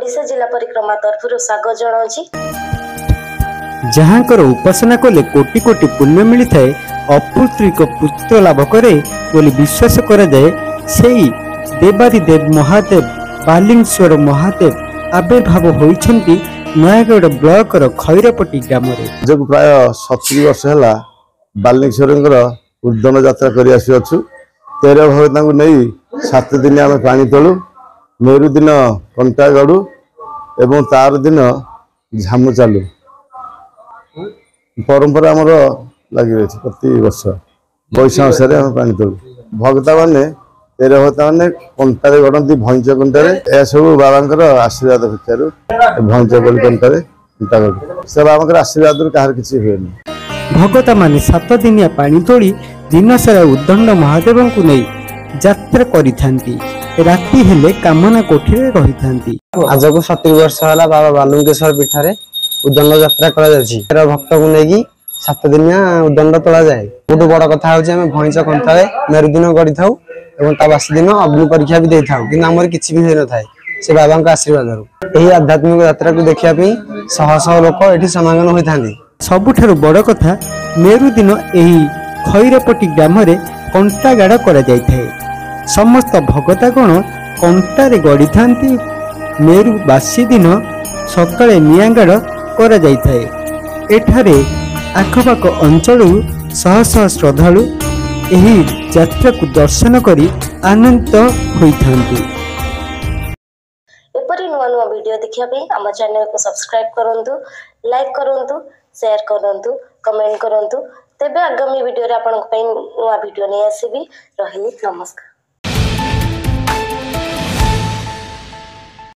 ओडिशा जिला परिक्रमा तरफ स्वागत जनाऊँगी। जहाँकर उपासना कले कोटि कोटि पुण्य मिलता है, अपुत्रिक पुत्र लाभ करे बोली विश्वास करा जाए। सेई देवादिदेव महादेव बालिंगेश्वर महादेव आविर्भाव होइछन्ति नयागढ़ ब्लॉक खैरापटी ग्राम रे। जब प्राय 70 वर्ष है बालिंगेश्वर उद्यान यात्रा कर 13 भगत नहीं 7 दिन आम पानी तलु। मेरु दिन कंटा गड़ू एवं तार दिन झामु चालू परंपरा आमर लगी रही प्रति वर्ष बैशाख से पानी तलु। भगता मैंने 13 भगता मैंने कंटे गढ़ती भईच कंटे यह सब बाबा आशीर्वाद भितर भईच कंटे कंटा गढ़ से बाबा आशीर्वाद कहार किसी हुए। भगता माने 7 दिनिया पानी तोड़ी दिन सारा उद्दंड महादेव को नहीं यात्रा करिथांती। राति हेले कामना कोठी रे रहिथांती। आज को 70 वर्ष है बाबा बालुंकेश्वर पीठ में उद्दंड यात्रा कर भक्त को लेकिन 7 दिनिया उद्दंड तोला जाए। बहुत बड़ कथा हूँ भईच कंठा मेरुदिन गढ़ी था और बासी दिन अग्नि परीक्षा भी दे था कि आमर किसी भी हो न से बाबा आशीर्वाद यही आध्यात्मिक यात्रा को देखा शह शह लोक ये समागम होता। सबुठारु बड़ कथा मेरु दिन एही खैरापटी ग्राम रे कंटा गाड़ करा जाय थाए। समस्त भगतागण कंटारे गड़ी थांती। मेरु बासी दिन सकाळे नियांगाड़ करा जाय थाए। एठारे आखपाख अंचल शह शह श्रद्धालु एही यात्रा को दर्शन करी आनंदित होइथांती। एपरी नुआ नुआ वीडियो देखिया पे आम चैनल को सब्सक्राइब करंतु, लाइक करंतु, शेयर करंतु, कमेंट करंतु। तेबे आगामी वीडियो रे आपन नुआ वीडियो नै आसीबी। रहिली नमस्कार।